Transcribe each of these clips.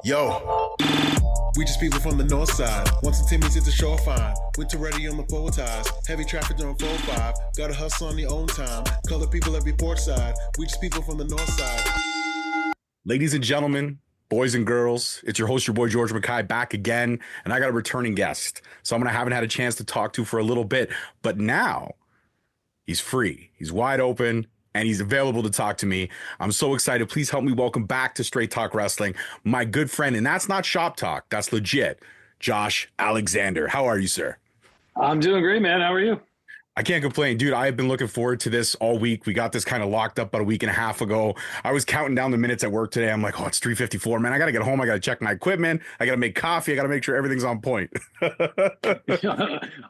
Yo, we just people from the north side. Once the Timmy's hit the shore fine. Winter ready on the four ties. Heavy traffic on 4-5. Gotta hustle on your own time. Color people every port side. We just people from the north side. Ladies and gentlemen, boys and girls, it's your host, your boy George Mackay, back again, and I got a returning guest. Someone I haven't had a chance to talk to for a little bit, but now he's free, he's wide open, and he's available to talk to me. I'm so excited. Please help me welcome back to Straight Talk Wrestling, my good friend, and that's not shop talk, that's legit, Josh Alexander. How are you, sir? I'm doing great, man. How are you? I can't complain, dude. I have been looking forward to this all week. We got this kind of locked up about a week and a half ago. I was counting down the minutes at work today. I'm like, oh, it's 3:54, man. I got to get home. I got to check my equipment. I got to make coffee. I got to make sure everything's on point.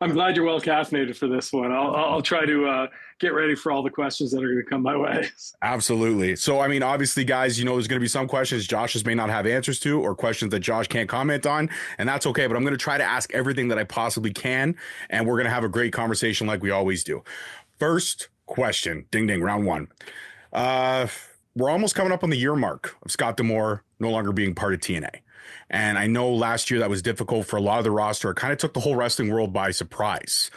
I'm glad you're well caffeinated for this one. I'll try to get ready for all the questions that are going to come my way. Absolutely. So, I mean, obviously, guys, you know, there's going to be some questions Josh just may not have answers to, or questions that Josh can't comment on, and that's okay. But I'm going to try to ask everything that I possibly can, and we're going to have a great conversation like we always do. First question, ding, ding, round one. We're almost coming up on the year mark of Scott D'Amore no longer being part of TNA. And I know last year that was difficult for a lot of the roster. It kind of took the whole wrestling world by surprise.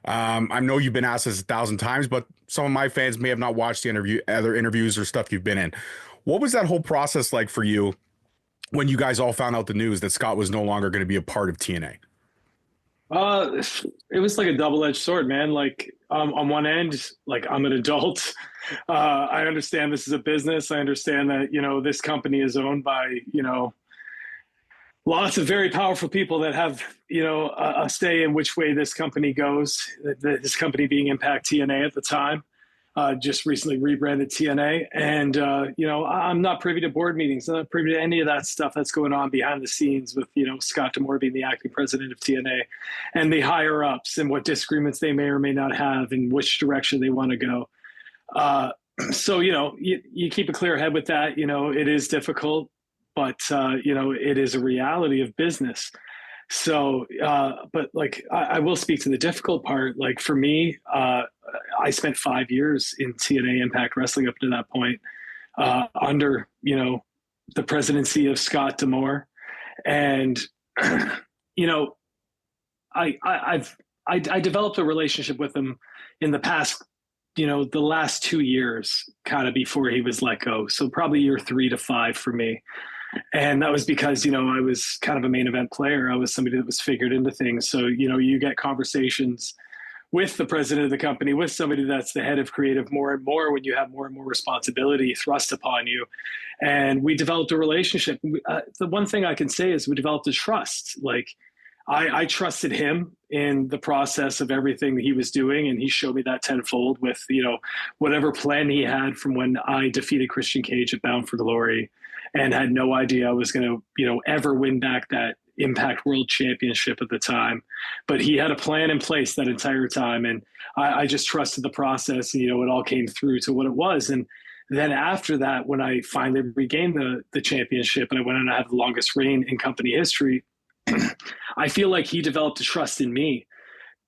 I know you've been asked this 1,000 times, but some of my fans may have not watched the other interviews or stuff you've been in. What was that whole process like for you when you guys all found out the news that Scott was no longer going to be a part of TNA? It was like a double-edged sword, man. Like on one end, like I'm an adult. I understand this is a business. I understand that, you know, this company is owned by, you know, lots of very powerful people that have, you know, a say in which way this company goes. This company being Impact TNA at the time, just recently rebranded TNA. And, you know, I'm not privy to board meetings. I'm not privy to any of that stuff that's going on behind the scenes with, you know, Scott D'Amore being the acting president of TNA and the higher ups and what disagreements they may or may not have and which direction they want to go. So, you know, you keep a clear head with that. You know, it is difficult. But, you know, it is a reality of business. So, but like, I will speak to the difficult part. Like for me, I spent 5 years in TNA Impact Wrestling up to that point, under, you know, the presidency of Scott D'Amore. And, you know, I developed a relationship with him in the past, you know, the last 2 years, kind of before he was let go. So probably year 3 to 5 for me. And that was because, you know, I was kind of a main event player. I was somebody that was figured into things. So, you know, you get conversations with the president of the company, with somebody that's the head of creative more and more when you have more and more responsibility thrust upon you. And we developed a relationship. The one thing I can say is we developed a trust. Like I trusted him in the process of everything that he was doing. And he showed me that tenfold with, you know, whatever plan he had from when I defeated Christian Cage at Bound for Glory and had no idea I was going to, you know, ever win back that Impact World Championship at the time. But he had a plan in place that entire time. And I just trusted the process and, you know, it all came through to what it was. And then after that, when I finally regained the championship and I went on to have the longest reign in company history, I feel like he developed a trust in me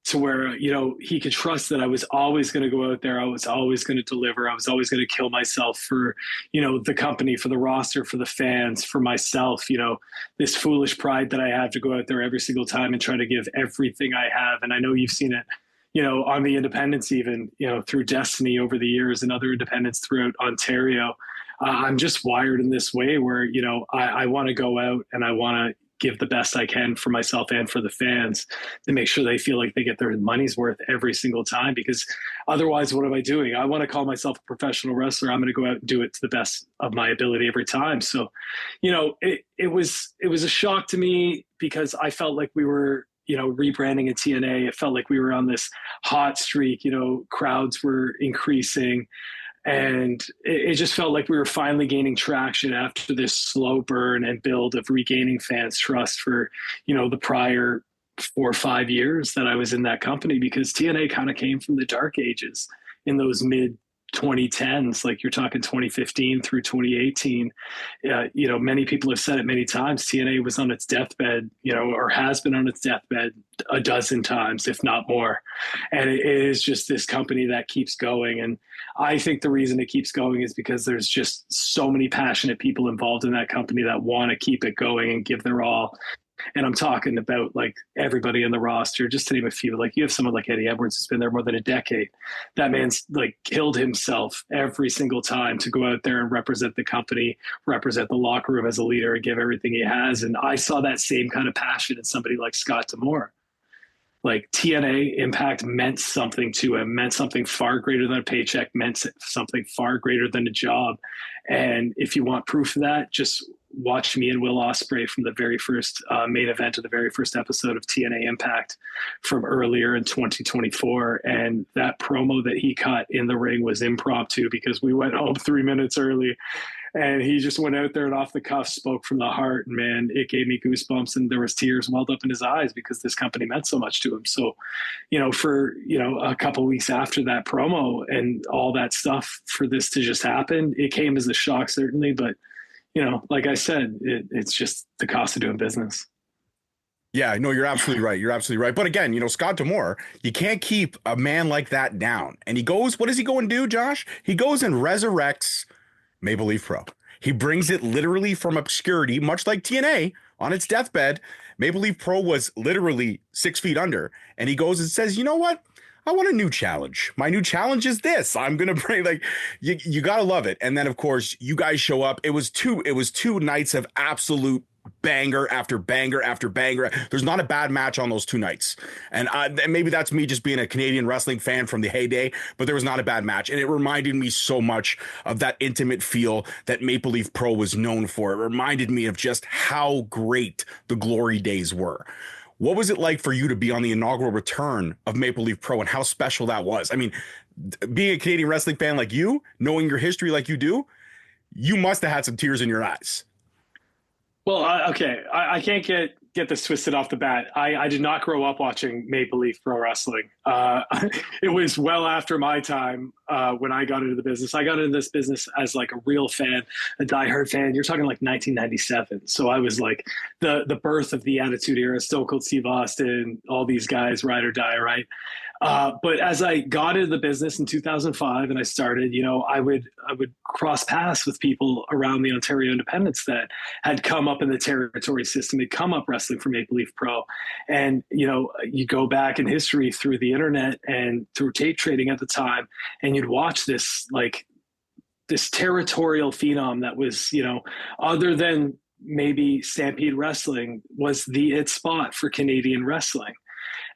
to where, you know, he could trust that I was always going to go out there. I was always going to deliver. I was always going to kill myself for, you know, the company, for the roster, for the fans, for myself, you know, this foolish pride that I have to go out there every single time and try to give everything I have. And I know you've seen it, you know, on the independents, even, you know, through Destiny over the years and other independents throughout Ontario. I'm just wired in this way where, you know, I want to go out and I want to give the best I can for myself and for the fans to make sure they feel like they get their money's worth every single time, because otherwise, what am I doing? I want to call myself a professional wrestler. I'm going to go out and do it to the best of my ability every time. So, you know, it was a shock to me because I felt like we were, you know, rebranding a TNA. It felt like we were on this hot streak, you know, crowds were increasing. And it just felt like we were finally gaining traction after this slow burn and build of regaining fans' trust for, you know, the prior 4 or 5 years that I was in that company, because TNA kind of came from the dark ages in those mid 2010s, like you're talking 2015 through 2018. Many people have said it many times. TNA was on its deathbed, or has been on its deathbed a dozen times, if not more. And it is just this company that keeps going. And I think the reason it keeps going is because there's just so many passionate people involved in that company that want to keep it going and give their all. And I'm talking about like everybody in the roster, just to name a few. Like you have someone like Eddie Edwards who's been there more than a decade. That man's like killed himself every single time to go out there and represent the company, represent the locker room as a leader, and give everything he has. And I saw that same kind of passion in somebody like Scott D'Amore. Like TNA Impact meant something to him, meant something far greater than a paycheck, meant something far greater than a job. And if you want proof of that, just watch me and Will Ospreay from the very first main event of the very first episode of TNA Impact from earlier in 2024. And that promo that he cut in the ring was impromptu because we went home 3 minutes early. And he just went out there and off the cuff spoke from the heart. And man, it gave me goosebumps, and there was tears welled up in his eyes because this company meant so much to him. So, for, a couple of weeks after that promo and all that stuff, for this to just happen, it came as a shock, certainly. But, like I said, it's just the cost of doing business. Yeah, no, you're absolutely right. You're absolutely right. But again, Scott D'Amore, you can't keep a man like that down. And he goes, what does he go and do, Josh? He goes and resurrects Maple Leaf Pro. He brings it literally from obscurity, much like TNA on its deathbed. Maple Leaf Pro was literally 6 feet under. And he goes and says, you know what? I want a new challenge. My new challenge is this. I'm going to bring, like, you got to love it. And then, of course, you guys show up. It was two nights of absolute banger after banger after banger. There's not a bad match on those 2 nights. And maybe that's me just being a Canadian wrestling fan from the heyday, but there was not a bad match. And it reminded me so much of that intimate feel that Maple Leaf Pro was known for. It reminded me of just how great the glory days were. What was it like for you to be on the inaugural return of Maple Leaf Pro, and how special that was? I mean, being a Canadian wrestling fan like you, knowing your history like you do, you must have had some tears in your eyes. Well, I can't get this twisted off the bat. I did not grow up watching Maple Leaf Pro Wrestling. It was well after my time when I got into the business. I got into this business as like a real fan, a diehard fan. You're talking like 1997. So I was like the birth of the Attitude Era, Stone Cold Steve Austin, all these guys, ride or die, right? But as I got into the business in 2005 and I started, I would cross paths with people around the Ontario Independents that had come up in the territory system. They'd come up wrestling for Maple Leaf Pro. And, you go back in history through the internet and through tape trading at the time, and you'd watch this territorial phenom that was, other than maybe Stampede Wrestling, was the it spot for Canadian wrestling.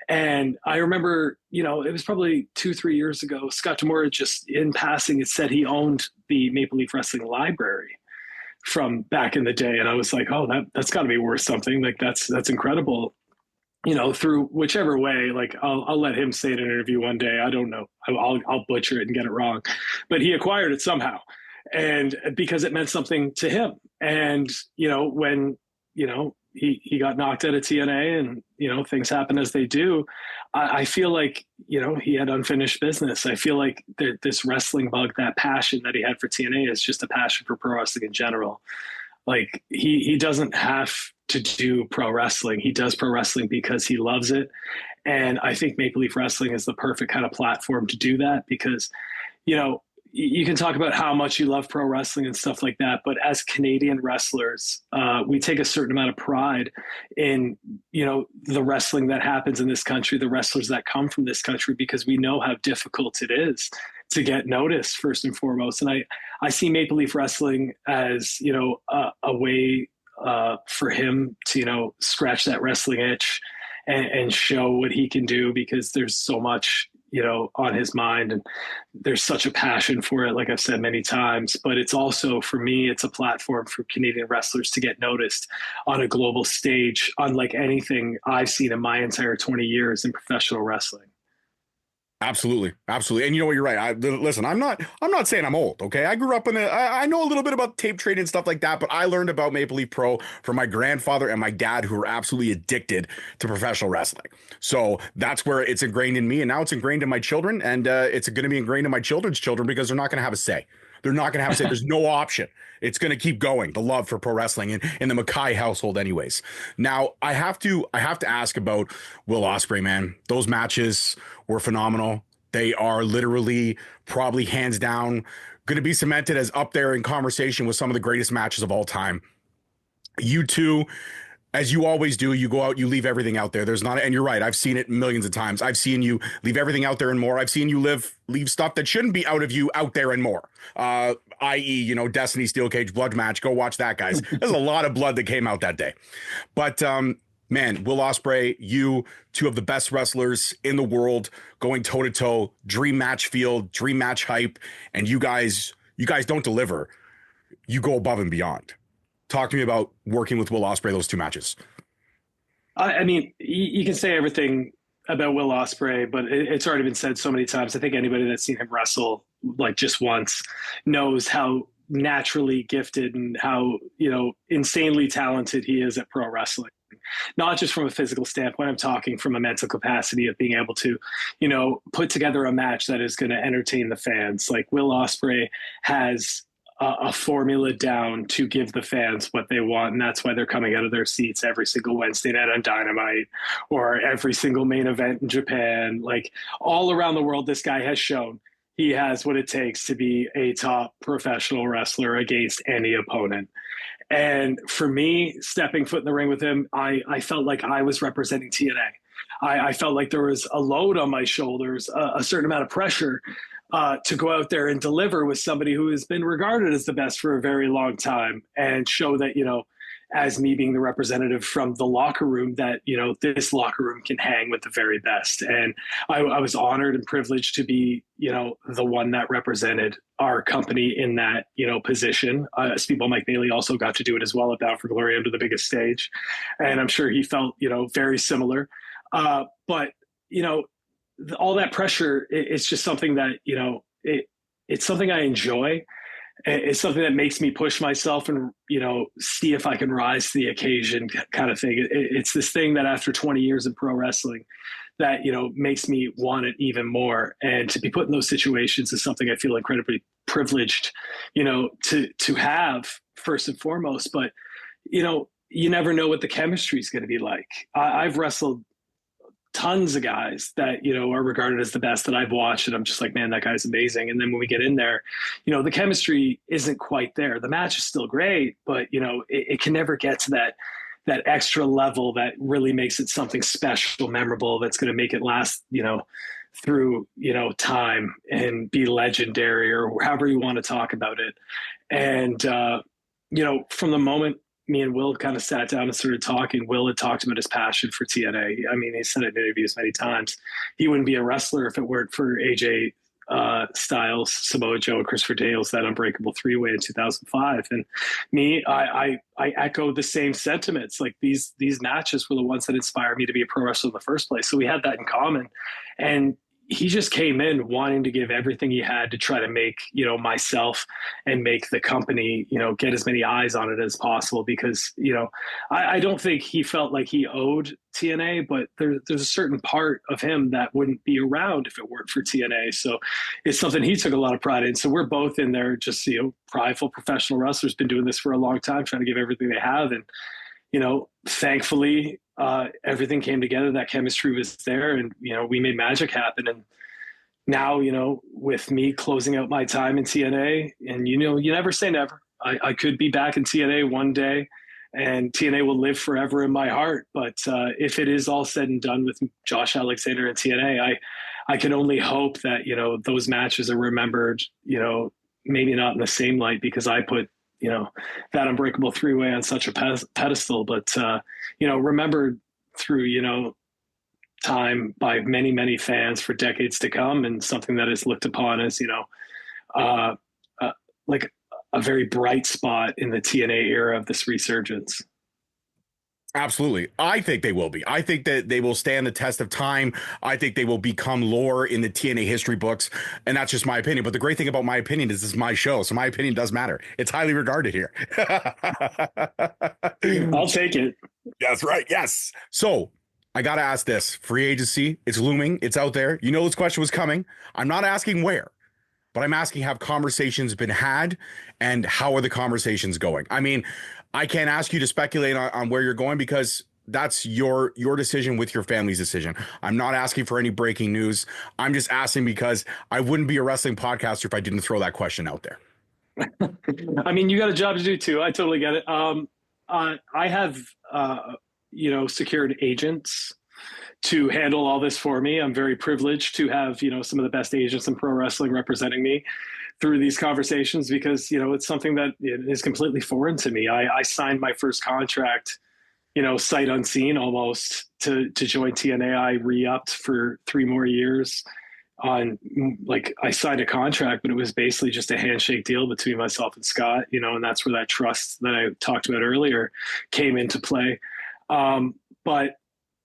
And I remember, it was probably 2-3 years ago, Scott D'Amore just in passing had said he owned the Maple Leaf Wrestling library from back in the day. And I was like, oh, that's got to be worth something. Like, that's incredible. Through whichever way, like I'll let him say it in an interview one day. I don't know. I'll butcher it and get it wrong. But he acquired it somehow. And because it meant something to him. And, when, he got knocked out of TNA and, things happen as they do. I feel like, he had unfinished business. I feel like this wrestling bug, that passion that he had for TNA is just a passion for pro wrestling in general. Like he doesn't have to do pro wrestling. He does pro wrestling because he loves it. And I think Maple Leaf Wrestling is the perfect kind of platform to do that because, you can talk about how much you love pro wrestling and stuff like that. But as Canadian wrestlers, we take a certain amount of pride in, the wrestling that happens in this country, the wrestlers that come from this country, because we know how difficult it is to get noticed first and foremost. And I see Maple Leaf Wrestling as, a way for him to, scratch that wrestling itch and show what he can do, because there's so much, on his mind, and there's such a passion for it, like I've said many times. But it's also, for me, it's a platform for Canadian wrestlers to get noticed on a global stage, unlike anything I've seen in my entire 20 years in professional wrestling. Absolutely, absolutely. And you know what? You're right. Listen. I'm not saying I'm old. Okay, I grew up in I know a little bit about tape trading and stuff like that, but I learned about Maple Leaf Pro from my grandfather and my dad, who were absolutely addicted to professional wrestling. So that's where it's ingrained in me, and now it's ingrained in my children, and it's going to be ingrained in my children's children because they're not going to have a say. They're not going to have a say. There's no option. It's going to keep going. The love for pro wrestling in the Mackay household, anyways. Now I have to ask about Will Ospreay, man. Those matches were phenomenal. They are literally probably hands down going to be cemented as up there in conversation with some of the greatest matches of all time. You two, as you always do, you go out, you leave everything out there. There's not, and you're right. I've seen it millions of times. I've seen you leave everything out there and more. I've seen you leave stuff that shouldn't be out of you out there and more. I.e., Destiny Steel Cage blood match. Go watch that, guys. There's a lot of blood that came out that day. But man, Will Ospreay, you two of the best wrestlers in the world, going toe to toe, dream match field, dream match hype, and you guys don't deliver. You go above and beyond. Talk to me about working with Will Ospreay those two matches. I mean, you can say everything about Will Ospreay, but it's already been said so many times. I think anybody that's seen him wrestle like just once knows how naturally gifted and how, insanely talented he is at pro wrestling. Not just from a physical standpoint, I'm talking from a mental capacity of being able to, put together a match that is going to entertain the fans. Like Will Ospreay has a formula down to give the fans what they want. And that's why they're coming out of their seats every single Wednesday night on Dynamite or every single main event in Japan. Like all around the world, this guy has shown he has what it takes to be a top professional wrestler against any opponent. And for me, stepping foot in the ring with him, I felt like I was representing TNA. I felt like there was a load on my shoulders, a certain amount of pressure to go out there and deliver with somebody who has been regarded as the best for a very long time and show that, as me being the representative from the locker room, that, this locker room can hang with the very best. And I was honored and privileged to be, the one that represented our company in that, position. Speedball Mike Bailey also got to do it as well at Bound for Glory under the biggest stage. And I'm sure he felt, very similar. But, all that pressure, it's just something that, it's something I enjoy. It's something that makes me push myself and, see if I can rise to the occasion kind of thing. It's this thing that after 20 years of pro wrestling that, makes me want it even more. And to be put in those situations is something I feel incredibly privileged, to have first and foremost. But, you never know what the chemistry is going to be like. I've wrestled tons of guys that, are regarded as the best that I've watched. And I'm just like, man, that guy's amazing. And then when we get in there, the chemistry isn't quite there. The match is still great, but it can never get to that extra level that really makes it something special, memorable, that's going to make it last, through, time and be legendary or however you want to talk about it. And, from the moment me and Will kind of sat down and started talking, Will had talked about his passion for TNA. I mean, he said it in interviews many times. He wouldn't be a wrestler if it weren't for AJ Styles, Samoa Joe, and Christopher Daniels, that Unbreakable three-way in 2005. And me, I echoed the same sentiments. Like these matches were the ones that inspired me to be a pro wrestler in the first place. So we had that in common. And he just came in wanting to give everything he had to try to make, myself and make the company, get as many eyes on it as possible. Because, I don't think he felt like he owed TNA, but there's a certain part of him that wouldn't be around if it weren't for TNA. So it's something he took a lot of pride in. So we're both in there just, prideful professional wrestlers, been doing this for a long time, trying to give everything they have. And, thankfully, everything came together. That chemistry was there, and we made magic happen. And now, with me closing out my time in TNA, and you never say never. I could be back in TNA one day, and TNA will live forever in my heart. But if it is all said and done with Josh Alexander and TNA, I can only hope that those matches are remembered. Maybe not in the same light because I put that Unbreakable three-way on such a pedestal, but remembered through time by many, many fans for decades to come, and something that is looked upon as like a very bright spot in the TNA era of this resurgence. Absolutely. I think they will be. I think that they will stand the test of time. I think they will become lore in the TNA history books. And that's just my opinion. But the great thing about my opinion is this is my show. So my opinion does matter. It's highly regarded here. I'll take it. That's right. Yes. So I got to ask this free agency. It's looming. It's out there. You know, this question was coming. I'm not asking where, but I'm asking, have conversations been had and how are the conversations going? I mean, I can't ask you to speculate on where you're going because that's your decision with your family's decision. I'm not asking for any breaking news. I'm just asking because I wouldn't be a wrestling podcaster if I didn't throw that question out there. I mean, you got a job to do too. I totally get it. I have, secured agents to handle all this for me. I'm very privileged to have, some of the best agents in pro wrestling representing me through these conversations because, it's something that is completely foreign to me. I signed my first contract, sight unseen almost to join TNA. I re-upped for 3 more years I signed a contract, but it was basically just a handshake deal between myself and Scott, and that's where that trust that I talked about earlier came into play. But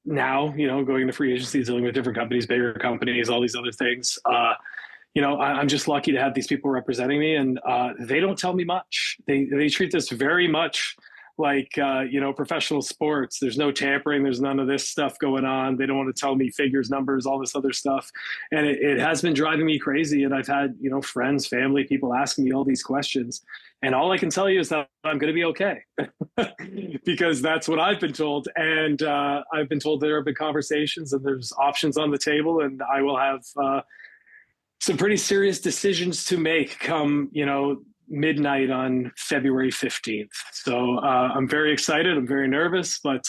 now, going into free agency, dealing with different companies, bigger companies, all these other things, I'm just lucky to have these people representing me, and they don't tell me much. They treat this very much like, professional sports. There's no tampering. There's none of this stuff going on. They don't want to tell me figures, numbers, all this other stuff. And it has been driving me crazy. And I've had, friends, family, people asking me all these questions. And all I can tell you is that I'm going to be okay because that's what I've been told. And I've been told there have been conversations and there's options on the table, and I will have some pretty serious decisions to make come, midnight on February 15th. So I'm very excited. I'm very nervous, but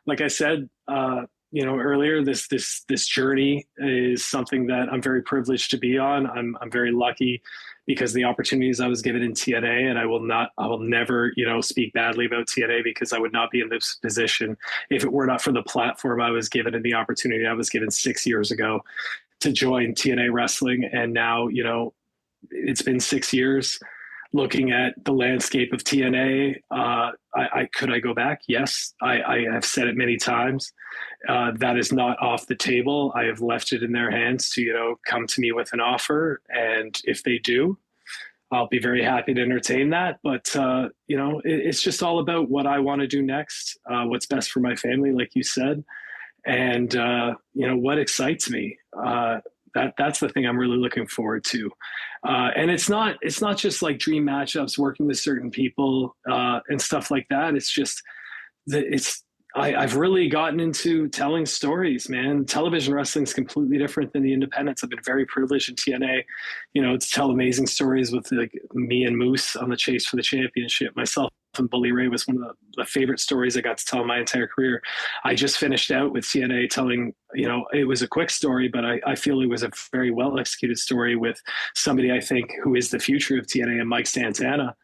like I said, earlier, this journey is something that I'm very privileged to be on. I'm very lucky because the opportunities I was given in TNA, and I will never, speak badly about TNA because I would not be in this position if it were not for the platform I was given and the opportunity I was given 6 years ago to join TNA Wrestling. And now, it's been 6 years looking at the landscape of TNA. Could I go back? Yes. I have said it many times. That is not off the table. I have left it in their hands to, come to me with an offer. And if they do, I'll be very happy to entertain that. But, it's just all about what I want to do next, what's best for my family, like you said. And, what excites me. That's the thing I'm really looking forward to. And it's not just like dream matchups, working with certain people and stuff like that. It's just I've really gotten into telling stories, man. Television wrestling is completely different than the independents. I've been very privileged in TNA, to tell amazing stories with like me and Moose on the chase for the championship. Myself and Bully Ray was one of the favorite stories I got to tell in my entire career. I just finished out with TNA telling, it was a quick story, but I feel it was a very well executed story with somebody I think who is the future of TNA, and Mike Santana,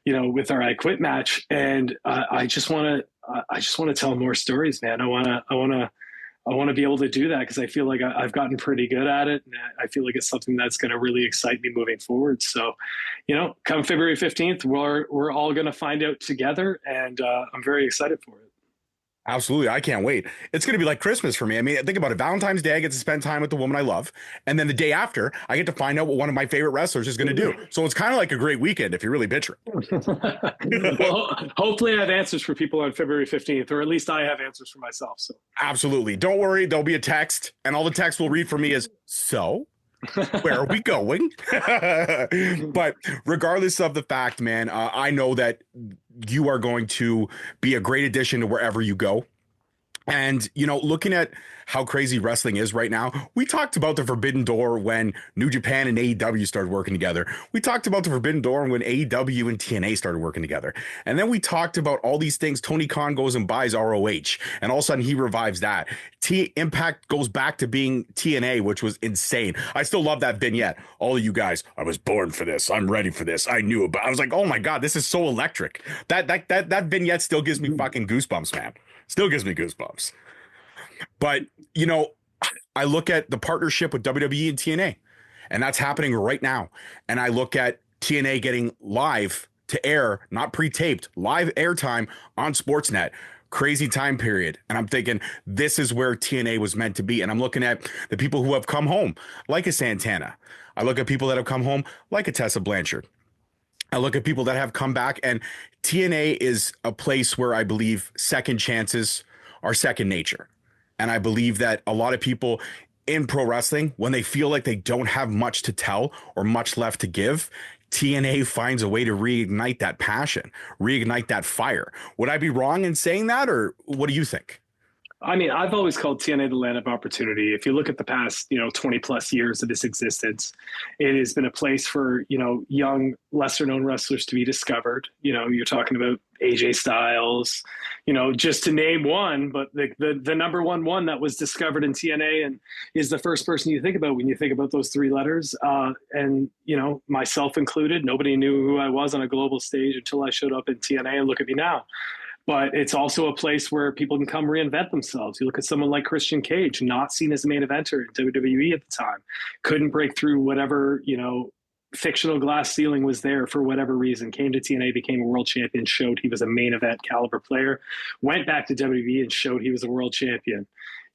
with our I Quit match. And I just want to tell more stories, man. I want to be able to do that because I feel like I've gotten pretty good at it. And I feel like it's something that's going to really excite me moving forward. So, come February 15th, we're all going to find out together, and I'm very excited for it. Absolutely. I can't wait. It's going to be like Christmas for me. I mean, think about it. Valentine's Day, I get to spend time with the woman I love. And then the day after, I get to find out what one of my favorite wrestlers is going to do. So it's kind of like a great weekend if you're really bitching. Well, hopefully I have answers for people on February 15th, or at least I have answers for myself. So absolutely. Don't worry. There'll be a text, and all the text will read for me is, so where are we going? But regardless of the fact, man, I know that you are going to be a great addition to wherever you go. And, looking at how crazy wrestling is right now, we talked about the Forbidden Door when New Japan and AEW started working together. We talked about the Forbidden Door when AEW and TNA started working together. And then we talked about all these things. Tony Khan goes and buys ROH, and all of a sudden he revives that. Impact goes back to being TNA, which was insane. I still love that vignette. All of you guys, I was born for this. I'm ready for this. I knew about. I was like, oh my God, this is so electric. That vignette still gives me fucking goosebumps, man. Still gives me goosebumps. But, I look at the partnership with WWE and TNA, and that's happening right now. And I look at TNA getting live to air, not pre-taped, live airtime on Sportsnet. Crazy time period. And I'm thinking this is where TNA was meant to be. And I'm looking at the people who have come home, like a Santana. I look at people that have come home, like a Tessa Blanchard. I look at people that have come back, and TNA is a place where I believe second chances are second nature. And I believe that a lot of people in pro wrestling, when they feel like they don't have much to tell or much left to give, TNA finds a way to reignite that passion, reignite that fire. Would I be wrong in saying that, or what do you think? I mean, I've always called TNA the land of opportunity. If you look at the past, 20 plus years of its existence, it has been a place for, young, lesser known wrestlers to be discovered. You're talking about AJ Styles, just to name one, but the number one that was discovered in TNA and is the first person you think about when you think about those three letters. And, myself included, nobody knew who I was on a global stage until I showed up in TNA, and look at me now. But it's also a place where people can come reinvent themselves. You look at someone like Christian Cage, not seen as a main eventer in WWE at the time, couldn't break through whatever, fictional glass ceiling was there for whatever reason, came to TNA, became a world champion, showed he was a main event caliber player, went back to WWE and showed he was a world champion.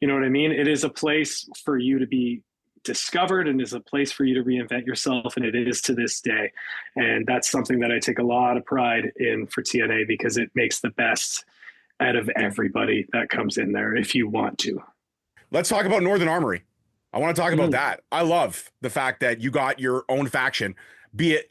You know what I mean? It is a place for you to be discovered and is a place for you to reinvent yourself, and it is to this day. And that's something that I take a lot of pride in for TNA, because it makes the best out of everybody that comes in there if you want to. Let's talk about Northern Armory. I want to talk about that. I love the fact that you got your own faction,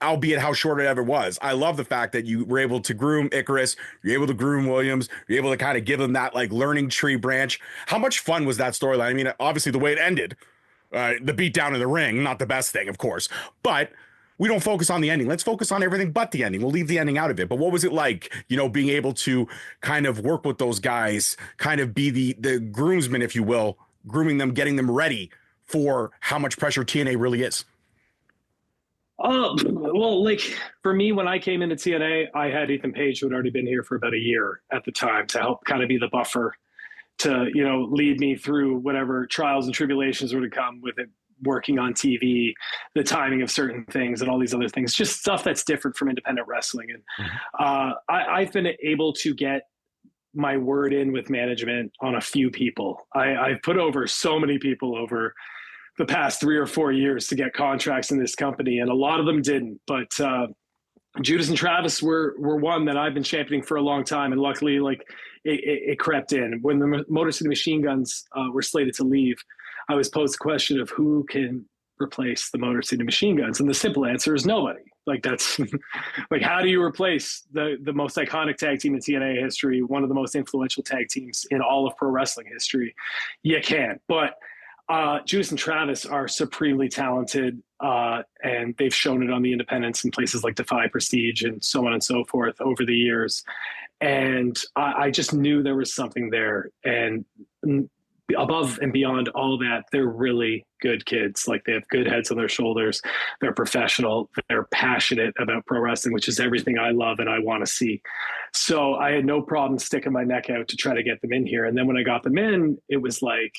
albeit how short it ever was. I love the fact that you were able to groom Icarus, you're able to groom Williams, you're able to kind of give them that like learning tree branch. How much fun was that storyline? I mean, obviously the way it ended, the beat down in the ring, not the best thing, of course, but we don't focus on the ending. Let's focus on everything but the ending. We'll leave the ending out of it. But what was it like, being able to kind of work with those guys, kind of be the groomsman, if you will, grooming them, getting them ready for how much pressure TNA really is? Well, like for me, when I came into TNA, I had Ethan Page, who had already been here for about a year at the time, to help kind of be the buffer to, lead me through whatever trials and tribulations were to come with it, working on TV, the timing of certain things and all these other things, just stuff that's different from independent wrestling. And I've been able to get my word in with management on a few people. I've put over so many people over the past 3 or 4 years to get contracts in this company, and a lot of them didn't. But Judas and Travis were one that I've been championing for a long time, and luckily, like it crept in. When the Motor City Machine Guns were slated to leave, I was posed the question of who can replace the Motor City Machine Guns, and the simple answer is nobody. Like that's like, how do you replace the most iconic tag team in TNA history, one of the most influential tag teams in all of pro wrestling history? You can't. But Judas and Travis are supremely talented, and they've shown it on the independents in places like Defy Prestige and so on and so forth over the years. And I just knew there was something there. And above and beyond all that, they're really good kids. Like, they have good heads on their shoulders. They're professional. They're passionate about pro wrestling, which is everything I love and I want to see. So I had no problem sticking my neck out to try to get them in here. And then when I got them in, it was like,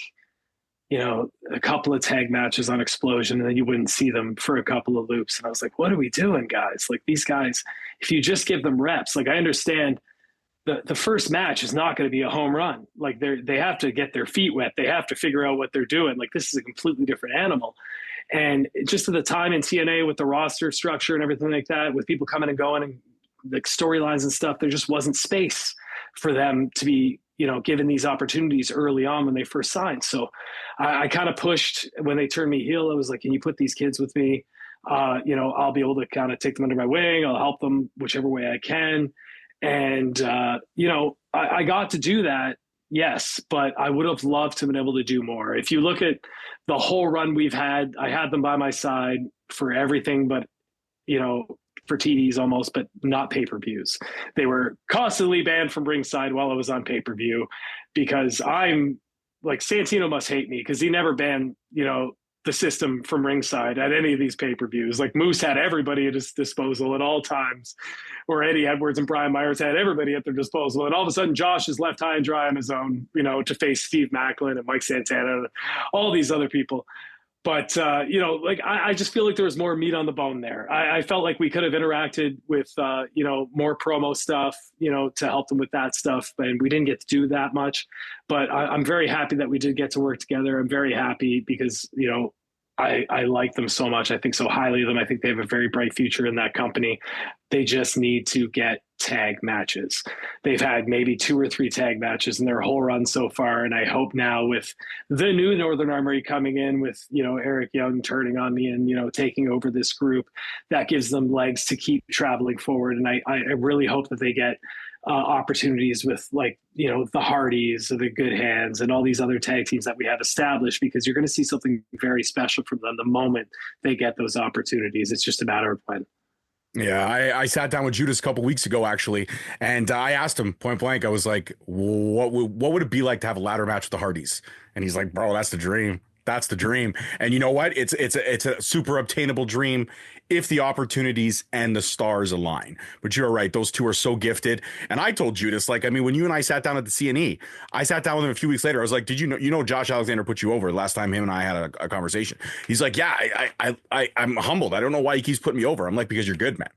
a couple of tag matches on Explosion, and then you wouldn't see them for a couple of loops. And I was like, what are we doing, guys? Like, these guys, if you just give them reps, like, I understand the first match is not going to be a home run. Like, they have to get their feet wet. They have to figure out what they're doing. Like, this is a completely different animal. And just at the time in TNA with the roster structure and everything like that, with people coming and going and like storylines and stuff, there just wasn't space for them to be, given these opportunities early on when they first signed. So I kind of pushed when they turned me heel. I was like, can you put these kids with me? I'll be able to kind of take them under my wing. I'll help them whichever way I can. And, I got to do that. Yes, but I would have loved to have been able to do more. If you look at the whole run we've had, I had them by my side for everything, but, for TVs almost, but not pay-per-views. They were constantly banned from ringside while I was on pay-per-view, because I'm like, Santino must hate me because he never banned, the system from ringside at any of these pay-per-views. Like, Moose had everybody at his disposal at all times, or Eddie Edwards and Brian Myers had everybody at their disposal. And all of a sudden Josh is left high and dry on his own, to face Steve Macklin and Mike Santana and all these other people. but like I just feel like there was more meat on the bone there. I felt like we could have interacted with more promo stuff, to help them with that stuff, and we didn't get to do that much. But I'm very happy that we did get to work together. I'm very happy because I like them so much. I think so highly of them. I think they have a very bright future in that company. They just need to get tag matches. They've had maybe 2 or 3 tag matches in their whole run so far. And I hope now with the new Northern Armory coming in with, Eric Young turning on me and, taking over this group, that gives them legs to keep traveling forward. And I really hope that they get opportunities with the Hardys or the Good Hands and all these other tag teams that we have established, because you're going to see something very special from them the moment they get those opportunities. It's just a matter of when. Yeah, I sat down with Judas a couple weeks ago, actually, and I asked him point blank. I was like, what would it be like to have a ladder match with the Hardys? And he's like, bro, that's the dream. That's the dream. And you know what? It's a super obtainable dream if the opportunities and the stars align. But you're right. Those two are so gifted. And I told Judas, when you and I sat down at the CNE, I sat down with him a few weeks later. I was like, did you know Josh Alexander put you over last time him and I had a conversation? He's like, yeah, I'm humbled. I don't know why he keeps putting me over. I'm like, because you're good, man.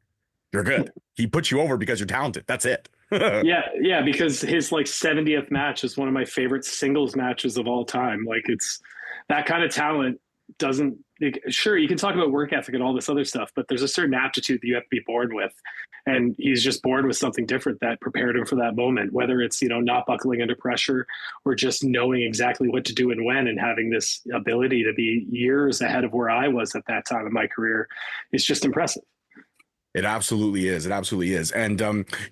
You're good. He puts you over because you're talented. That's it. Yeah, because his 70th match is one of my favorite singles matches of all time. It's that kind of talent doesn't, sure, you can talk about work ethic and all this other stuff, but there's a certain aptitude that you have to be born with. And he's just born with something different that prepared him for that moment, whether it's, not buckling under pressure or just knowing exactly what to do and when, and having this ability to be years ahead of where I was at that time in my career. It's just impressive. It absolutely is. It absolutely is. And,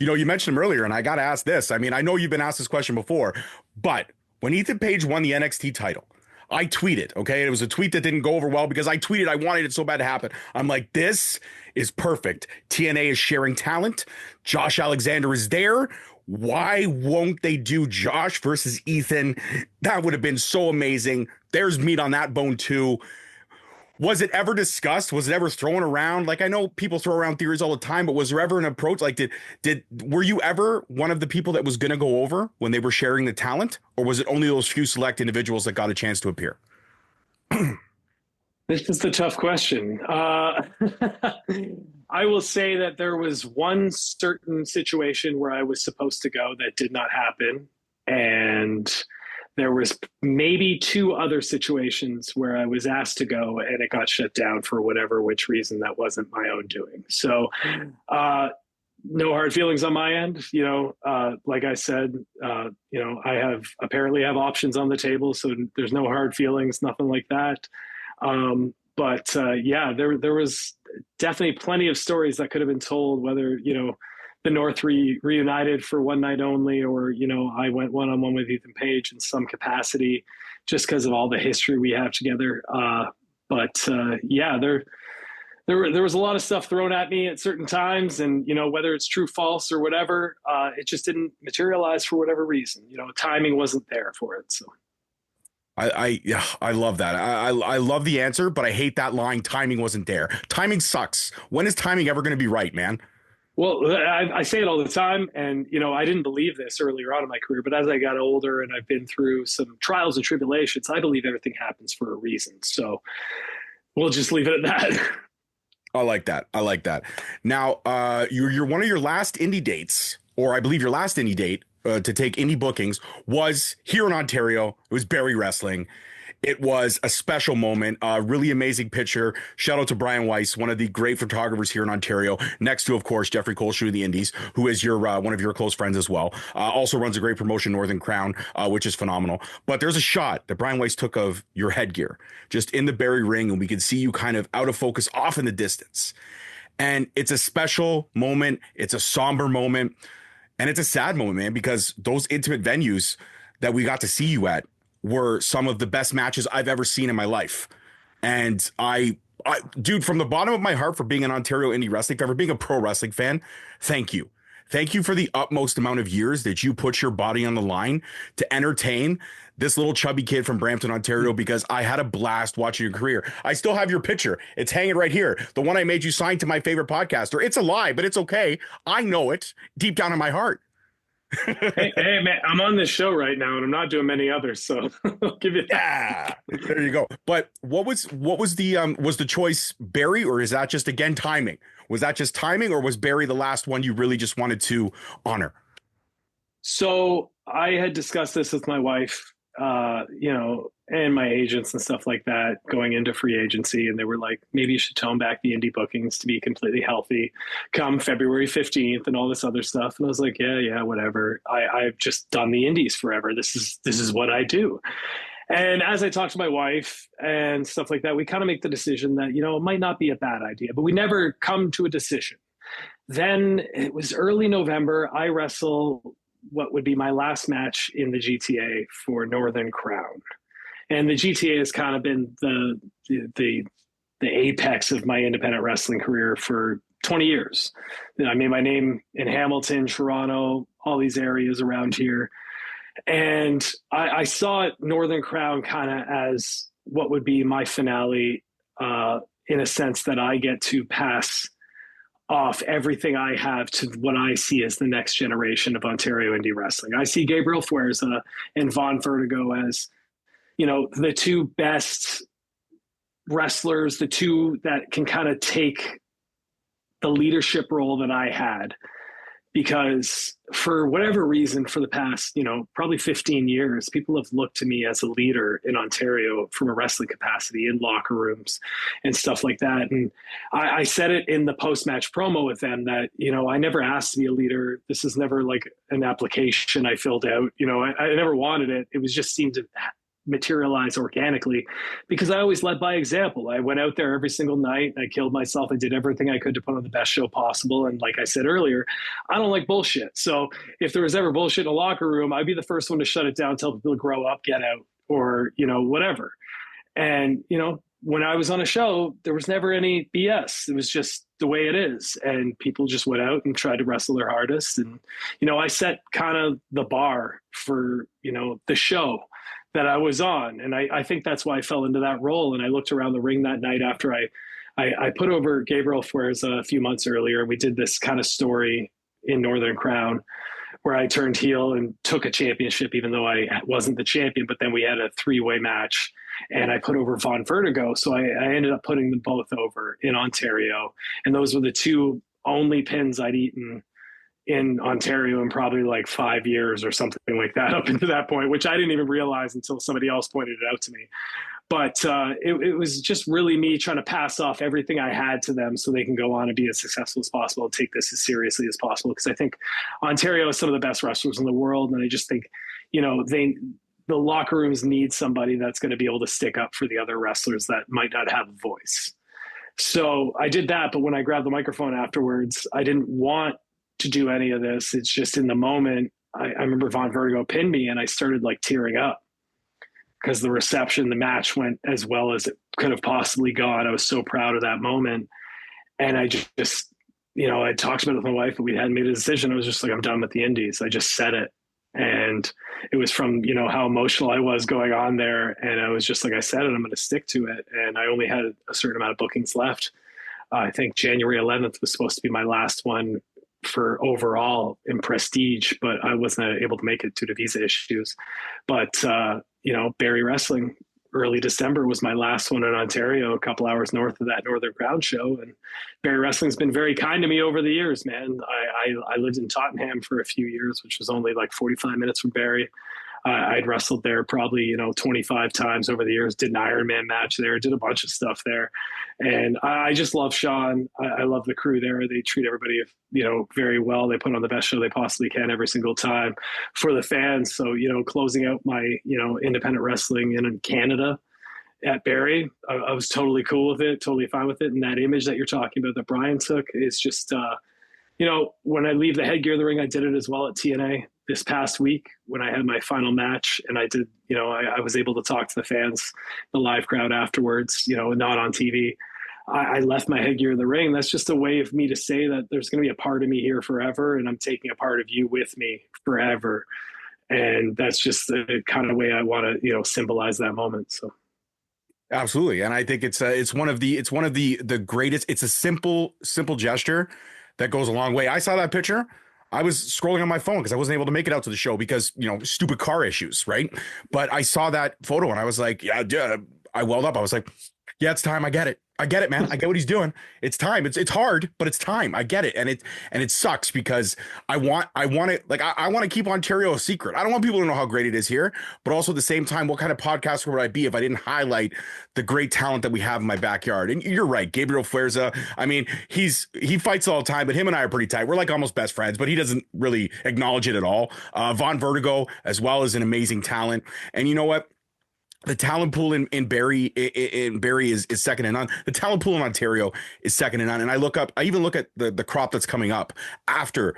you mentioned him earlier, and I got to ask this. I mean, I know you've been asked this question before, but when Ethan Page won the NXT title, I tweeted, okay? It was a tweet that didn't go over well because I tweeted I wanted it so bad to happen. I'm like, this is perfect. TNA is sharing talent. Josh Alexander is there. Why won't they do Josh versus Ethan? That would have been so amazing. There's meat on that bone too. Was it ever discussed? Was it ever thrown around? I know people throw around theories all the time, but was there ever an approach? Were you ever one of the people that was going to go over when they were sharing the talent, or was it only those few select individuals that got a chance to appear? This is the tough question. I will say that there was one certain situation where I was supposed to go that did not happen. And there was maybe 2 other situations where I was asked to go and it got shut down for which reason that wasn't my own doing. So no hard feelings on my end. Like I said, I apparently have options on the table. So there's no hard feelings, nothing like that. But there was definitely plenty of stories that could have been told, whether, the North reunited for one night only, or, I went one-on-one with Ethan Page in some capacity just because of all the history we have together. There was a lot of stuff thrown at me at certain times, and, whether it's true, false, or whatever, it just didn't materialize for whatever reason. Timing wasn't there for it. So. I love that. I love the answer, but I hate that line. Timing wasn't there. Timing sucks. When is timing ever going to be right, man? Well, I say it all the time, and, I didn't believe this earlier on in my career, but as I got older and I've been through some trials and tribulations, I believe everything happens for a reason. So we'll just leave it at that. I like that. Now, you're one of your last indie dates, or I believe your last indie date to take indie bookings was here in Ontario. It was Barrie Wrestling. It was a special moment, a really amazing picture. Shout out to Brian Weiss, one of the great photographers here in Ontario, next to, of course, Jeffrey Coleshoe of the Indies, who is your one of your close friends as well. Also runs a great promotion, Northern Crown, which is phenomenal. But there's a shot that Brian Weiss took of your headgear just in the Barrie ring, and we could see you kind of out of focus off in the distance. And it's a special moment. It's a somber moment. And it's a sad moment, man, because those intimate venues that we got to see you at were some of the best matches I've ever seen in my life. And I dude, from the bottom of my heart, for being an Ontario indie wrestling fan, for being a pro wrestling fan, thank you. Thank you for the utmost amount of years that you put your body on the line to entertain this little chubby kid from Brampton, Ontario, because I had a blast watching your career. I still have your picture. It's hanging right here. The one I made you sign to my favorite podcaster. It's a lie, but it's okay. I know it deep down in my heart. Hey, man, I'm on this show right now, and I'm not doing many others, so I'll give you that. Yeah, there you go. But was the choice Barry, or is that just again timing? Was that just timing, or was Barry the last one you really just wanted to honor? So I had discussed this with my wife, and my agents and stuff like that going into free agency. And they were like, maybe you should tone back the indie bookings to be completely healthy come February 15th and all this other stuff. And I was like, yeah, whatever. I've just done the indies forever. This is what I do. And as I talked to my wife and stuff like that, we kind of make the decision that, it might not be a bad idea, but we never come to a decision. Then it was early November. I wrestle what would be my last match in the GTA for Northern Crown. And the GTA has kind of been the apex of my independent wrestling career for 20 years. I made my name in Hamilton, Toronto, all these areas around here. And I saw Northern Crown kind of as what would be my finale, in a sense that I get to pass off everything I have to what I see as the next generation of Ontario indie wrestling. I see Gabriel Fuerza and Von Vertigo as, the two best wrestlers, the two that can kind of take the leadership role that I had. Because for whatever reason, for the past, probably 15 years, people have looked to me as a leader in Ontario from a wrestling capacity in locker rooms and stuff like that. And I said it in the post-match promo with them that, I never asked to be a leader. This is never like an application I filled out. I never wanted it. It was just seemed to materialize organically because I always led by example. I went out there every single night. I killed myself. I did everything I could to put on the best show possible. And like I said earlier, I don't like bullshit. So if there was ever bullshit in a locker room, I'd be the first one to shut it down, tell people to grow up, get out, or, whatever. And, when I was on a show, there was never any BS. It was just the way it is. And people just went out and tried to wrestle their hardest. And, I set kind of the bar for, the show that I was on. And I think that's why I fell into that role. And I looked around the ring that night after I put over Gabriel Fuerza a few months earlier. We did this kind of story in Northern Crown where I turned heel and took a championship, even though I wasn't the champion. But then we had a 3-way match and I put over Von Vertigo. So I ended up putting them both over in Ontario. And those were the two only pins I'd eaten in Ontario in probably like 5 years or something like that up into that point, which I didn't even realize until somebody else pointed it out to me. But it was just really me trying to pass off everything I had to them so they can go on and be as successful as possible and take this as seriously as possible. Because I think Ontario is some of the best wrestlers in the world. And I just think, the locker rooms need somebody that's going to be able to stick up for the other wrestlers that might not have a voice. So I did that. But when I grabbed the microphone afterwards, I didn't want to do any of this. It's just in the moment, I remember Von Vertigo pinned me and I started like tearing up because the reception, the match went as well as it could have possibly gone. I was so proud of that moment. And I just I talked about it with my wife, but we hadn't made a decision. I was just like, I'm done with the indies. I just said it. And it was from, how emotional I was going on there. And I was just like, I said it, I'm going to stick to it. And I only had a certain amount of bookings left. I think January 11th was supposed to be my last one for overall in Prestige, but I wasn't able to make it due to visa issues. But, Barrie Wrestling, early December was my last one in Ontario, a couple hours north of that Northern Crown show. And Barrie Wrestling's been very kind to me over the years, man. I lived in Tottenham for a few years, which was only like 45 minutes from Barrie. I'd wrestled there probably, 25 times over the years, did an Ironman match there, did a bunch of stuff there. And I just love Sean. I love the crew there. They treat everybody, very well. They put on the best show they possibly can every single time for the fans. So, closing out my, independent wrestling in Canada at Barrie, I was totally cool with it, totally fine with it. And that image that you're talking about that Brian took is just, when I leave the headgear of the ring, I did it as well at TNA this past week when I had my final match, and I did, I was able to talk to the fans, the live crowd afterwards, not on TV. I left my headgear in the ring. That's just a way of me to say that there's going to be a part of me here forever, and I'm taking a part of you with me forever. And that's just the kind of way I want to, symbolize that moment. So. Absolutely. And I think it's one of the greatest. It's a simple gesture that goes a long way. I saw that picture. I was scrolling on my phone because I wasn't able to make it out to the show because, you know, stupid car issues, right? But I saw that photo and I was like, yeah, I welled up. I was like, yeah, it's time. I get it. I get it, man. I get what he's doing. It's time. It's hard, but it's time. I get it. And it sucks because I want it. Like, I want to keep Ontario a secret. I don't want people to know how great it is here, but also at the same time, what kind of podcaster would I be if I didn't highlight the great talent that we have in my backyard? And you're right. Gabriel Fuerza. I mean, he fights all the time, but him and I are pretty tight. We're like almost best friends, but he doesn't really acknowledge it at all. Von Vertigo as well as an amazing talent. And you know what? The talent pool in Barrie is second to none. The talent pool in Ontario is second to none. And I even look at the crop that's coming up after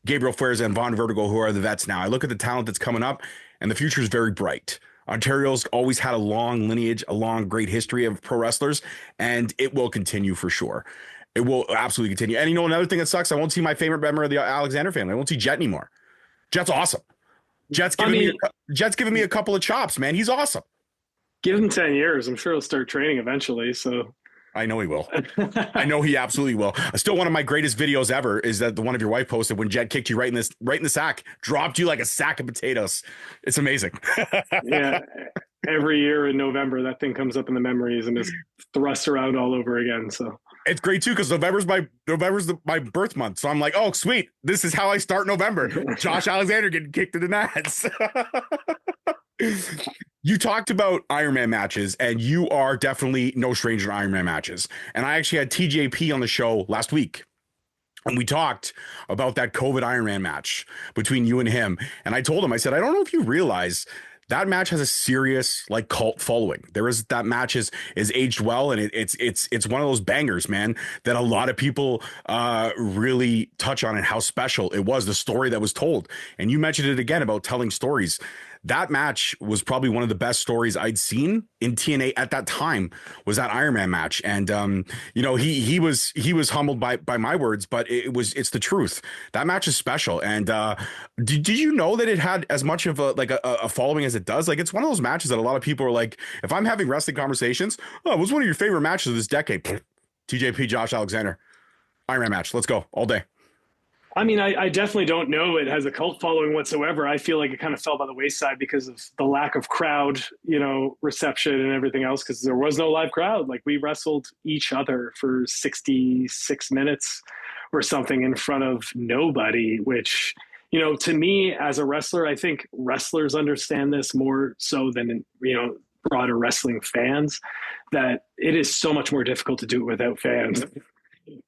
Gabriel Fuerza and Von Vertigo, who are the vets now. I look at the talent that's coming up, and the future is very bright. Ontario's always had a long lineage, a long, great history of pro wrestlers, and it will continue for sure. It will absolutely continue. And you know, another thing that sucks, I won't see my favorite member of the Alexander family. I won't see Jet anymore. Jet's awesome. Jet's giving me a couple of chops, man. He's awesome. Give him 10 years. I'm sure he'll start training eventually. So I know he will. I know he absolutely will. Still, one of my greatest videos ever is that the one of your wife posted when Jet kicked you right in the sack, dropped you like a sack of potatoes. It's amazing. Yeah. Every year in November, that thing comes up in the memories and is thrust around all over again. So it's great too, because November's my birth month. So I'm like, oh, sweet. This is how I start November. Josh Alexander getting kicked in the nuts. You talked about Ironman matches, and you are definitely no stranger to Ironman matches. And I actually had TJP on the show last week, and we talked about that COVID Ironman match between you and him. And I told him, I said, I don't know if you realize that match has a serious like cult following. That match is aged well, and it's one of those bangers, man, that a lot of people really touch on, and how special it was, the story that was told. And you mentioned it again about telling stories. That match was probably one of the best stories I'd seen in TNA at that time, was that Ironman match. And you know, he was humbled by my words, but it's the truth. That match is special. And did you know that it had as much of a following as it does? Like, it's one of those matches that a lot of people are like, if I'm having wrestling conversations, oh, it was one of your favorite matches of this decade. TJP, Josh Alexander, Ironman match. Let's go all day. I mean, I definitely don't know it has a cult following whatsoever. I feel like it kind of fell by the wayside because of the lack of crowd, you know, reception and everything else, because there was no live crowd. Like, we wrestled each other for 66 minutes or something in front of nobody, which, you know, to me as a wrestler, I think wrestlers understand this more so than, you know, broader wrestling fans, that it is so much more difficult to do it without fans.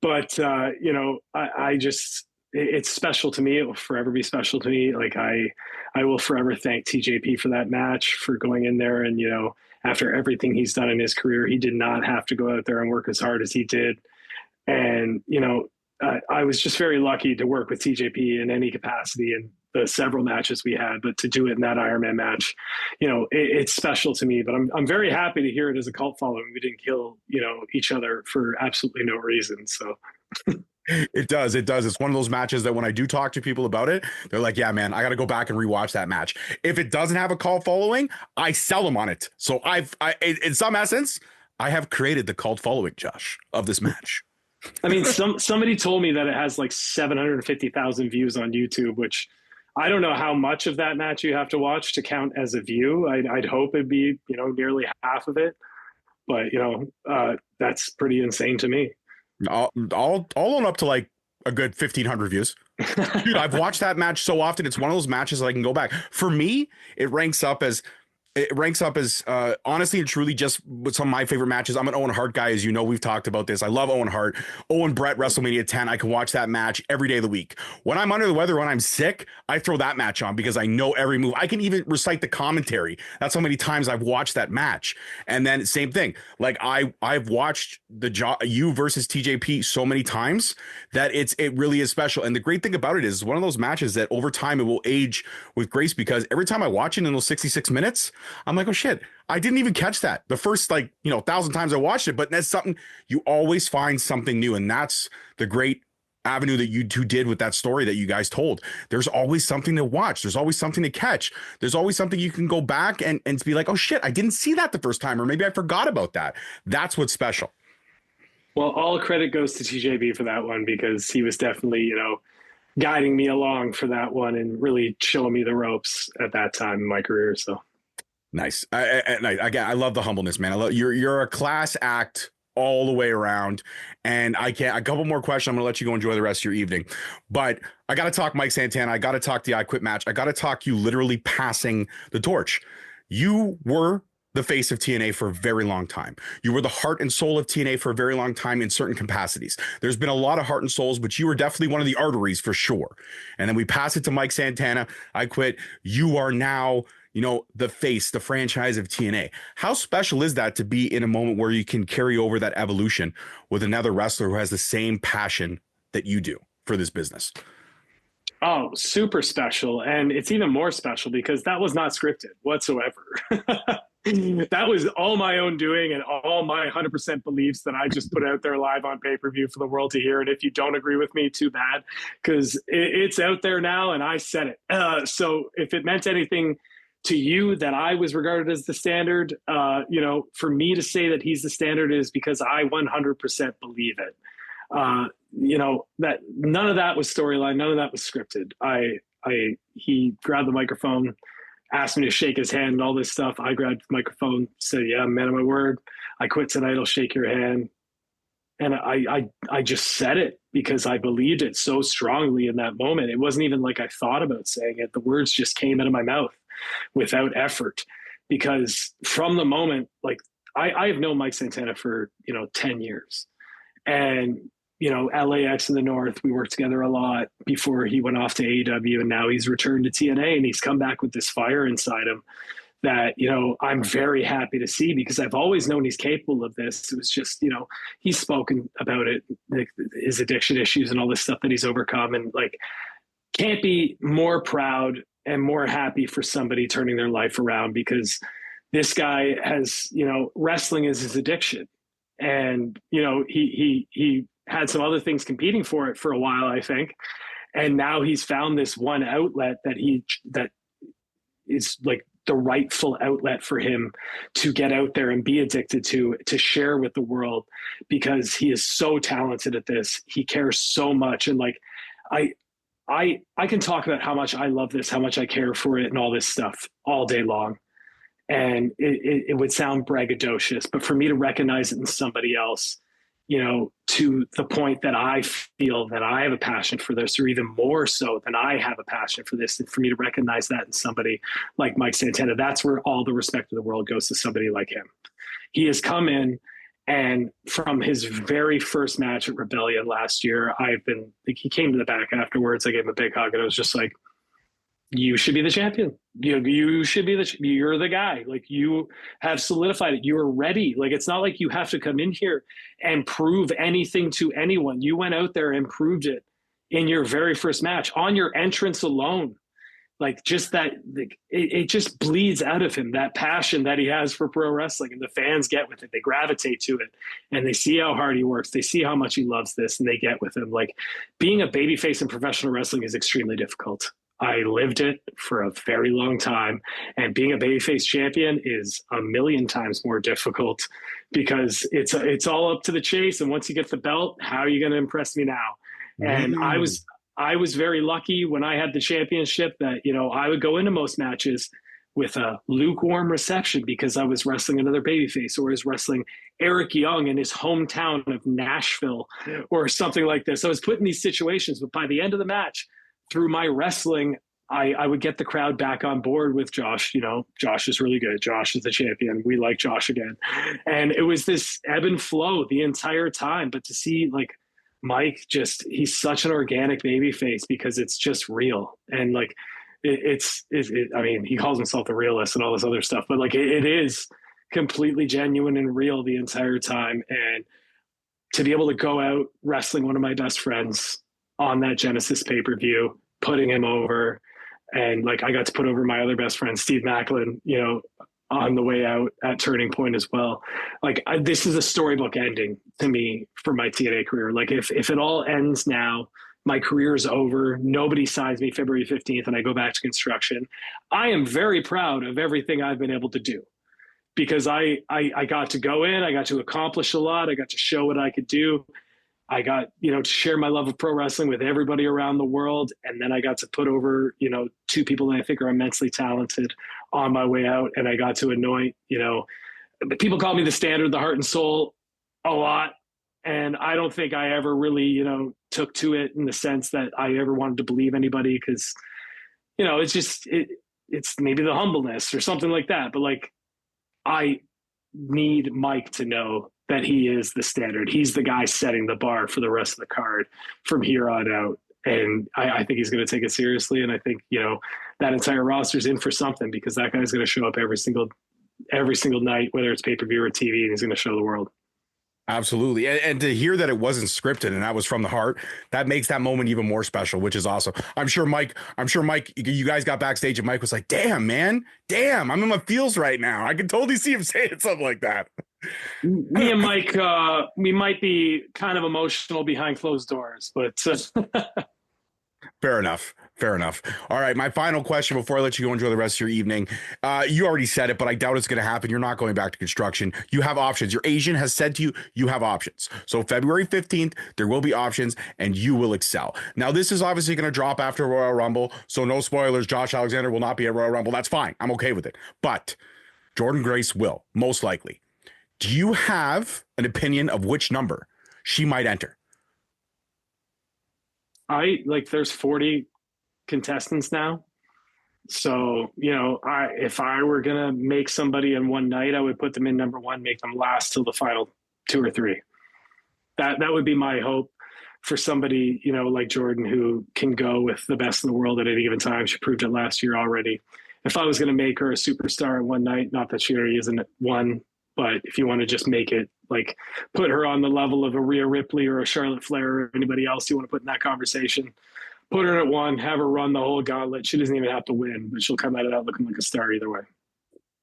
But, you know, I just... it's special to me. It will forever be special to me. Like, I will forever thank TJP for that match, for going in there. And, you know, after everything he's done in his career, he did not have to go out there and work as hard as he did. And, you know, I was just very lucky to work with TJP in any capacity in the several matches we had, but to do it in that Ironman match, you know, it's special to me. But I'm very happy to hear it as a cult following. We didn't kill, you know, each other for absolutely no reason. So It does. It's one of those matches that when I do talk to people about it, they're like, yeah, man, I got to go back and rewatch that match. If it doesn't have a cult following, I sell them on it. So I in some essence, I have created the cult following, Josh, of this match. I mean, somebody told me that it has like 750,000 views on YouTube, which I don't know how much of that match you have to watch to count as a view. I'd hope it'd be, you know, nearly half of it, but, you know, that's pretty insane to me. I'll own up to like a good 1,500 views. Dude, I've watched that match so often. It's one of those matches that I can go back. For me, it ranks up as honestly and truly just with some of my favorite matches. I'm an Owen Hart guy, as you know. We've talked about this. I love Owen Hart. Owen Brett, WrestleMania 10. I can watch that match every day of the week. When I'm under the weather, when I'm sick, I throw that match on because I know every move. I can even recite the commentary. That's how many times I've watched that match. And then same thing. Like, I've watched you versus TJP so many times that it really is special. And the great thing about it is one of those matches that over time it will age with grace, because every time I watch it in those 66 minutes, I'm like, oh shit, I didn't even catch that the first 1,000 times I watched it. But that's something, you always find something new. And that's the great avenue that you two did with that story that you guys told. There's always something to watch. There's always something to catch. There's always something you can go back and be like, oh shit, I didn't see that the first time, or maybe I forgot about that. That's what's special. Well, all credit goes to TJB for that one, because he was definitely, you know, guiding me along for that one and really showing me the ropes at that time in my career. So Nice. Again, I love the humbleness, man. I love you're a class act all the way around. And I can't, a couple more questions. I'm going to let you go enjoy the rest of your evening. But I got to talk Mike Santana. I got to talk the I Quit match. I got to talk you literally passing the torch. You were the face of TNA for a very long time. You were the heart and soul of TNA for a very long time in certain capacities. There's been a lot of heart and souls, but you were definitely one of the arteries for sure. And then we pass it to Mike Santana. I Quit. You are now, you know, the face, the franchise of TNA. How special is that to be in a moment where you can carry over that evolution with another wrestler who has the same passion that you do for this business? Oh, super special. And it's even more special because that was not scripted whatsoever. That was all my own doing and all my 100% beliefs that I just put out there live on pay-per-view for the world to hear. And if you don't agree with me, too bad, because it's out there now and I said it. So if it meant anything to you that I was regarded as the standard, you know, for me to say that he's the standard is because I 100% believe it. You know, that none of that was storyline. None of that was scripted. He grabbed the microphone, asked me to shake his hand and all this stuff. I grabbed the microphone, said, yeah, man of my word. I quit tonight. I'll shake your hand. And I just said it because I believed it so strongly in that moment. It wasn't even like I thought about saying it. The words just came out of my mouth without effort, because from the moment, like I have known Mike Santana for, 10 years, and, LAX in the North, we worked together a lot before he went off to AEW, and now he's returned to TNA and he's come back with this fire inside him that, I'm very happy to see, because I've always known he's capable of this. It was just, he's spoken about it, like his addiction issues and all this stuff that he's overcome, and like, can't be more proud and more happy for somebody turning their life around, because this guy has, wrestling is his addiction. And, he had some other things competing for it for a while, I think. And now he's found this one outlet that is like the rightful outlet for him to get out there and be addicted to share with the world, because he is so talented at this. He cares so much. And like, I can talk about how much I love this, how much I care for it and all this stuff all day long. And it would sound braggadocious, but for me to recognize it in somebody else, to the point that I feel that I have a passion for this, or even more so than I have a passion for this, and for me to recognize that in somebody like Mike Santana, that's where all the respect of the world goes to somebody like him. He has come in, and from his very first match at Rebellion last year, he came to the back afterwards. I gave him a big hug, and I was just like, you should be the champion. You should be you're the guy. Like, you have solidified it. You are ready. Like, it's not like you have to come in here and prove anything to anyone. You went out there and proved it in your very first match on your entrance alone. Like, just that, it just bleeds out of him, that passion that he has for pro wrestling, and the fans get with it. They gravitate to it, and they see how hard he works. They see how much he loves this, and they get with him. Like, being a babyface in professional wrestling is extremely difficult. I lived it for a very long time, and being a babyface champion is a million times more difficult, because it's all up to the chase. And once you get the belt, how are you going to impress me now? And I was very lucky when I had the championship that, I would go into most matches with a lukewarm reception, because I was wrestling another babyface, or I was wrestling Eric Young in his hometown of Nashville or something like this. I was put in these situations, but by the end of the match, through my wrestling, I would get the crowd back on board with Josh. Josh is really good. Josh is the champion. We like Josh again. And it was this ebb and flow the entire time. But to see like Mike, he's such an organic baby face, because it's just real. And like, I mean, he calls himself the realist and all this other stuff, but like, it is completely genuine and real the entire time. And to be able to go out wrestling one of my best friends on that Genesis pay-per-view, putting him over, and like, I got to put over my other best friend, Steve Macklin, on the way out at Turning Point as well. Like, this is a storybook ending to me for my TNA career. Like, if it all ends now, my career is over, nobody signs me February 15th, and I go back to construction, I am very proud of everything I've been able to do, because I got to go in, I got to accomplish a lot, I got to show what I could do. I got, to share my love of pro wrestling with everybody around the world. And then I got to put over, two people that I think are immensely talented on my way out. And I got to anoint, people call me the Standard, the heart and soul a lot. And I don't think I ever really, took to it in the sense that I ever wanted to believe anybody, because, it's just, it's maybe the humbleness or something like that. But like, I need Mike to know that he is the Standard. He's the guy setting the bar for the rest of the card from here on out. And I think he's going to take it seriously. And I think, that entire roster's in for something, because that guy's going to show up every single night, whether it's pay-per-view or TV, and he's going to show the world. Absolutely. And to hear that it wasn't scripted and that was from the heart, that makes that moment even more special, which is awesome. I'm sure Mike, you guys got backstage and Mike was like, damn, man, I'm in my feels right now. I can totally see him saying something like that. Me and Mike, we might be kind of emotional behind closed doors, but Fair enough. All right. My final question before I let you go enjoy the rest of your evening. You already said it, but I doubt it's going to happen. You're not going back to construction. You have options. Your agent has said to you, you have options. So February 15th, there will be options and you will excel. Now, this is obviously going to drop after Royal Rumble. So no spoilers. Josh Alexander will not be at Royal Rumble. That's fine. I'm okay with it. But Jordynne Grace will, most likely. Do you have an opinion of which number she might enter? There's 40 contestants now. So, if I were going to make somebody in one night, I would put them in number one, make them last till the final 2 or 3. That would be my hope for somebody, like Jordynne, who can go with the best in the world at any given time. She proved it last year already. If I was going to make her a superstar in one night, not that she already isn't one, but if you want to just make it, like, put her on the level of a Rhea Ripley or a Charlotte Flair or anybody else you want to put in that conversation, put her at one, have her run the whole gauntlet. She doesn't even have to win, but she'll come out of that looking like a star either way.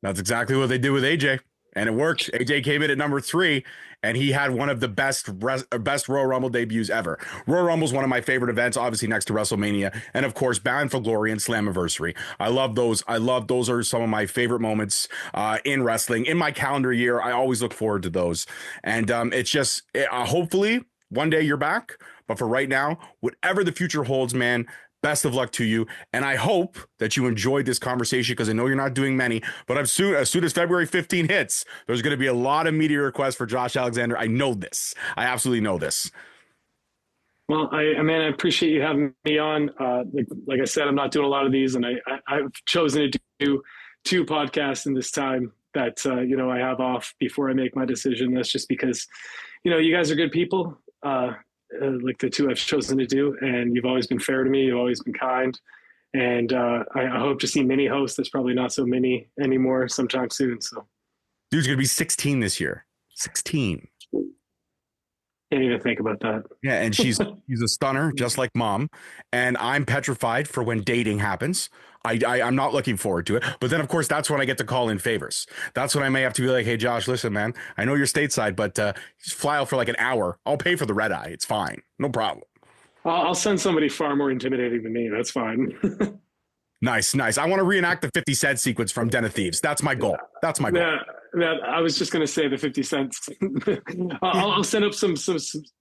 That's exactly what they did with AJ, and it worked. AJ came in at number 3, and he had one of the best Royal Rumble debuts ever. Royal Rumble is one of my favorite events, obviously next to WrestleMania, and of course, Bound for Glory and Slammiversary. I love those. Those are some of my favorite moments in wrestling. In my calendar year, I always look forward to those. And it's just, hopefully, one day you're back. But for right now, whatever the future holds, man, best of luck to you. And I hope that you enjoyed this conversation, because I know you're not doing many. But as soon as February 15 hits, there's going to be a lot of media requests for Josh Alexander. I know this. I absolutely know this. Well, I appreciate you having me on. Like I said, I'm not doing a lot of these, and I've chosen to do 2 podcasts in this time that, I have off before I make my decision. That's just because, you guys are good people. Like the 2 I've chosen to do, and you've always been fair to me. You've always been kind. And I hope to see mini host that's probably not so mini anymore sometime soon. So dude's going to be 16 this year. 16. Can't even think about that. Yeah. And she's a stunner, just like mom. And I'm petrified for when dating happens. I'm not looking forward to it. But then, of course, that's when I get to call in favors. That's when I may have to be like, hey, Josh, listen, man, I know you're stateside, but just fly out for like an hour. I'll pay for the red eye. It's fine. No problem. I'll send somebody far more intimidating than me. That's fine. Nice. I want to reenact the 50 Cent sequence from Den of Thieves. That's my goal. Yeah, I was just going to say the 50 cents. I'll send up some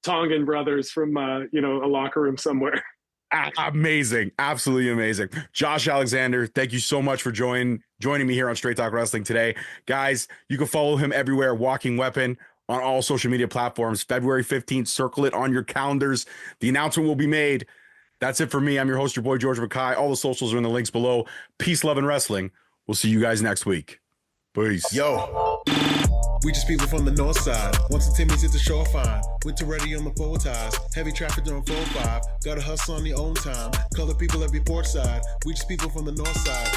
Tongan brothers from, a locker room somewhere. Amazing. Absolutely amazing. Josh Alexander, thank you so much for joining me here on Straight Talk Wrestling today. Guys, you can follow him everywhere, Walking Weapon, on all social media platforms. February 15th, circle it on your calendars. The announcement will be made. That's it for me. I'm your host, your boy, George Mackay. All the socials are in the links below. Peace, love, and wrestling. We'll see you guys next week. Peace. Yo, we just people from the north side. Once the Timmy's hit the shore fine. Winter ready on the pole ties. Heavy traffic during 4-5. Gotta hustle on your own time. Color people every port side. We just people from the north side.